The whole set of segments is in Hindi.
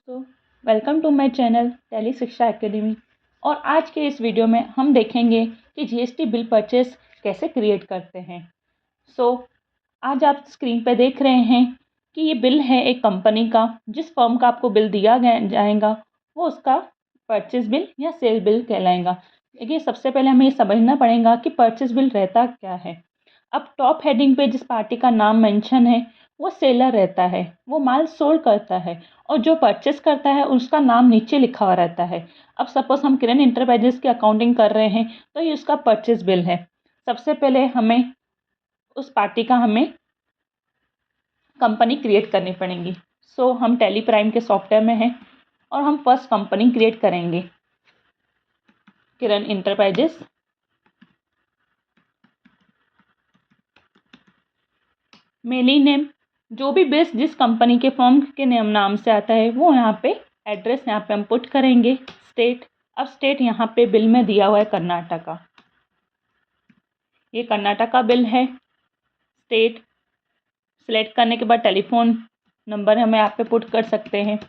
दोस्तों, welcome to my channel Tally Shiksha Academy. और आज के इस वीडियो में हम देखेंगे कि जीएसटी बिल परचेस कैसे क्रिएट करते हैं। आज आप स्क्रीन पर देख रहे हैं कि ये बिल है एक कंपनी का। जिस फर्म का आपको बिल दिया जाएगा वो उसका परचेस बिल या सेल बिल कहलाएगा। देखिए, सबसे पहले हमें ये समझना पड़ेगा कि परचेस बिल रहता क्या है। अब टॉप हेडिंग पे जिस पार्टी का नाम मेंशन है वो सेलर रहता है, वो माल सोल्ड करता है, और जो परचेस करता है उसका नाम नीचे लिखा हुआ रहता है। अब सपोज हम किरण इंटरप्राइजेस की अकाउंटिंग कर रहे हैं तो ये उसका परचेस बिल है। सबसे पहले हमें उस पार्टी का कंपनी क्रिएट करनी पड़ेगी। हम टैली प्राइम के सॉफ्टवेयर में हैं और हम फर्स्ट कंपनी क्रिएट करेंगे, किरण इंटरप्राइजेस। मेलिंग नेम, जो भी बेस जिस कंपनी के फर्म के नाम से आता है वो यहाँ पे एड्रेस यहाँ पे हम पुट करेंगे। स्टेट, अब स्टेट यहाँ पे बिल में दिया हुआ है कर्नाटका, ये कर्नाटका बिल है। स्टेट सिलेक्ट करने के बाद टेलीफोन नंबर हम यहाँ पे पुट कर सकते हैं।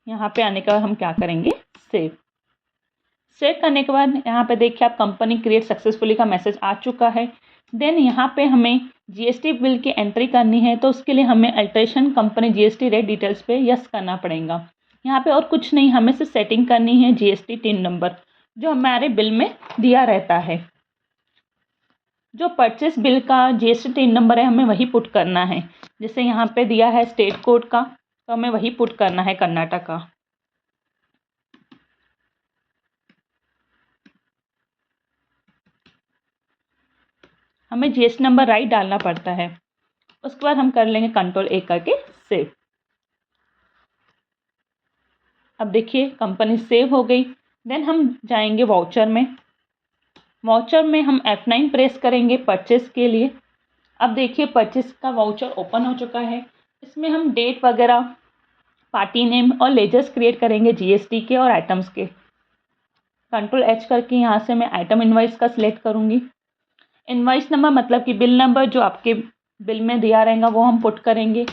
यहाँ पे आने के बाद हम क्या करेंगे, सेव करने के बाद यहाँ पे देखिए आप कंपनी क्रिएट सक्सेसफुली का मैसेज आ चुका है। देन यहाँ पे हमें जीएसटी बिल की एंट्री करनी है, तो उसके लिए हमें alteration company GST rate details पे यस करना पड़ेगा। यहाँ पे और कुछ नहीं, हमें सिर्फ सेटिंग करनी है जीएसटी टिन नंबर जो हमारे बिल में दिया रहता है। जो परचेस बिल का जीएसटी टिन नंबर है हमें वही पुट करना है। जैसे यहाँ पे दिया है स्टेट कोड का, तो हमें वही पुट करना है, कर्नाटका। हमें जीएसटी नंबर राइट डालना पड़ता है। उसके बाद हम कर लेंगे कंट्रोल ए करके सेव। अब देखिए कंपनी सेव हो गई। देन हम जाएंगे वाउचर में। वाउचर में हम F9 प्रेस करेंगे परचेस के लिए। अब देखिए परचेस का वाउचर ओपन हो चुका है। इसमें हम डेट वगैरह, पार्टी नेम और लेजर्स क्रिएट करेंगे जीएसटी के और आइटम्स के। कंट्रोल H करके यहाँ से मैं आइटम इनवाइस का सिलेक्ट करूँगी। इनवाइस नंबर मतलब कि बिल नंबर जो आपके बिल में दिया रहेगा वो हम पुट करेंगे।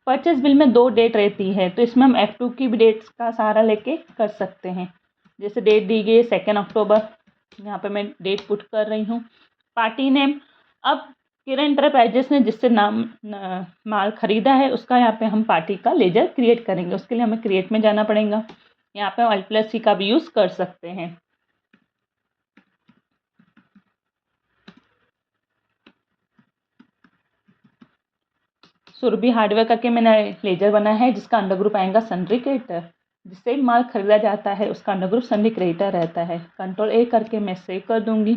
परचेस बिल में 2 डेट रहती है, तो इसमें हम F2 की भी डेट्स का सहारा लेके कर सकते हैं। जैसे डेट दी गई 2 अक्टूबर, यहाँ पे मैं डेट पुट कर रही हूँ। पार्टी नेम, अब किरण इंटरप्राइजेस ने जिससे माल खरीदा है उसका यहाँ पे हम पार्टी का लेजर क्रिएट करेंगे। उसके लिए हमें क्रिएट में जाना पड़ेगा। यहाँ पे हम Alt+C का भी यूज़ कर सकते हैं। सुरभि हार्डवेयर करके मैंने लेजर बना है जिसका अंडर ग्रुप आएगा सन्ड्री क्रेडिटर। जिससे माल खरीदा जाता है उसका अंडर ग्रुप सन्ड्री क्रेडिटर रहता है। कंट्रोल ए करके मैं सेव कर दूंगी।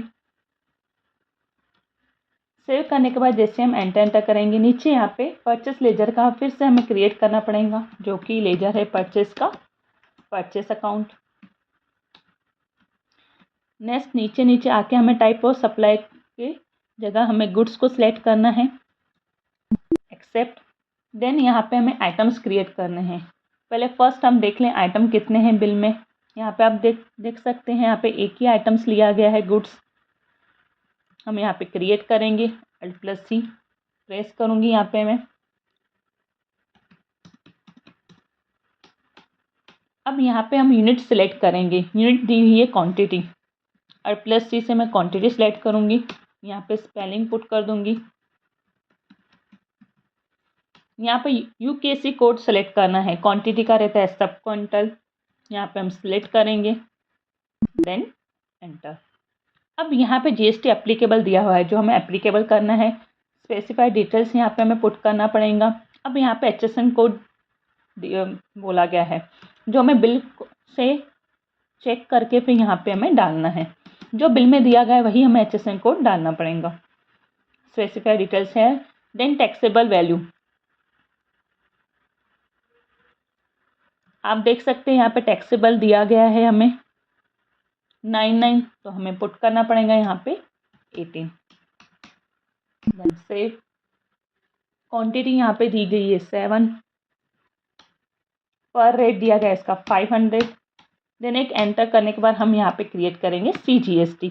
सेव करने के बाद जैसे हम एंटर करेंगे, नीचे यहाँ पे परचेस लेजर का फिर से हमें क्रिएट करना पड़ेगा, जो कि लेजर है परचेस का, परचेस अकाउंट। नेक्स्ट नीचे आके हमें टाइप ऑफ सप्लाई के जगह हमें गुड्स को सिलेक्ट करना है, एक्सेप्ट। देन यहाँ पे हमें आइटम्स क्रिएट करने हैं। पहले फर्स्ट हम देख लें आइटम कितने हैं बिल में। यहाँ पे आप देख सकते हैं, यहाँ पे एक ही आइटम्स लिया गया है, गुड्स। हम यहाँ पे क्रिएट करेंगे, Alt+C प्रेस करूँगी यहाँ पे मैं। अब यहाँ पे हम यूनिट सिलेक्ट करेंगे। यूनिट दी हुई है क्वांटिटी, Alt+C से मैं क्वांटिटी सिलेक्ट करूँगी। यहाँ पे स्पेलिंग पुट कर दूँगी। यहाँ पे UKC कोड सेलेक्ट करना है, क्वांटिटी का रहता है सब क्विंटल। यहाँ पे हम सिलेक्ट करेंगे, देन एंटर। अब यहाँ पे जीएसटी एप्लीकेबल दिया हुआ है, जो हमें एप्लीकेबल करना है। स्पेसिफाइड डिटेल्स यहाँ पे हमें पुट करना पड़ेगा। अब यहाँ पे HSN कोड बोला गया है, जो हमें बिल से चेक करके फिर यहाँ पे हमें डालना है। जो बिल में दिया गया है वही हमें HSN कोड डालना पड़ेगा। स्पेसिफाइड डिटेल्स है, देन टैक्सेबल वैल्यू। आप देख सकते हैं यहाँ पे टैक्सेबल दिया गया है हमें 99, तो हमें पुट करना पड़ेगा यहाँ पे 18। Then save. क्वांटिटी यहाँ पे दी गई है 7, पर रेट दिया गया है इसका 500। देन एक एंटर करने के बाद हम यहाँ पे क्रिएट करेंगे CGST,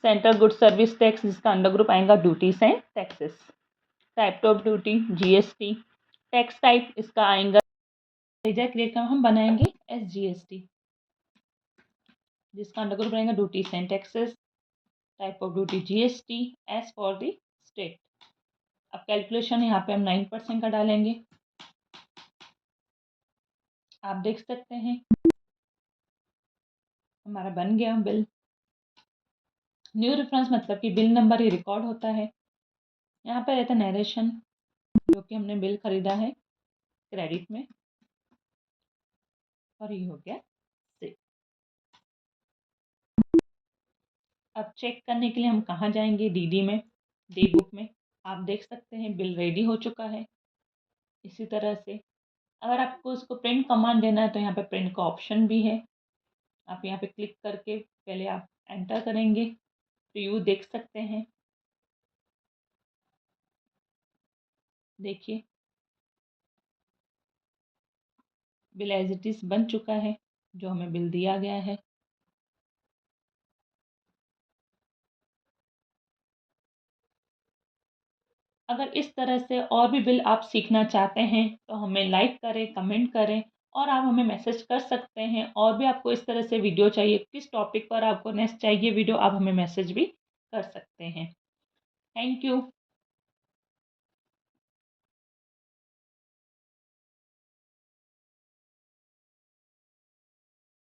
central good service tax, जिसका अंडर ग्रुप आएगा duties and taxes. Type of duty GST. Tax type इसका आएगा एजा क्लियर का हम बनाएंगे एसजीएसटी, जिसका अंडरग्रुप रहेगा duties and taxes. Type of duty GST S for the state. अब कैलकुलेशन यहाँ पे हम 9% का डालेंगे। आप देख सकते हैं हमारा बन गया बिल। न्यू रेफरेंस मतलब कि बिल नंबर ही रिकॉर्ड होता है। यहाँ पे रहता है नरेशन, जो कि हमने बिल खरीदा है क्रेडिट में, और ये हो गया सेव। अब चेक करने के लिए हम कहाँ जाएंगे, डीडी में, डी बुक में। आप देख सकते हैं बिल रेडी हो चुका है। इसी तरह से अगर आपको इसको प्रिंट कमांड देना है तो यहाँ पे प्रिंट का ऑप्शन भी है। आप यहाँ पे क्लिक करके पहले आप एंटर करेंगे, प्रीव्यू देख सकते हैं। देखिए बिल एज इट इज़ बन चुका है, जो हमें बिल दिया गया है। अगर इस तरह से और भी बिल आप सीखना चाहते हैं तो हमें लाइक करें, कमेंट करें, और आप हमें मैसेज कर सकते हैं। और भी आपको इस तरह से वीडियो चाहिए, किस टॉपिक पर आपको नेक्स्ट चाहिए वीडियो, आप हमें मैसेज भी कर सकते हैं। Thank you.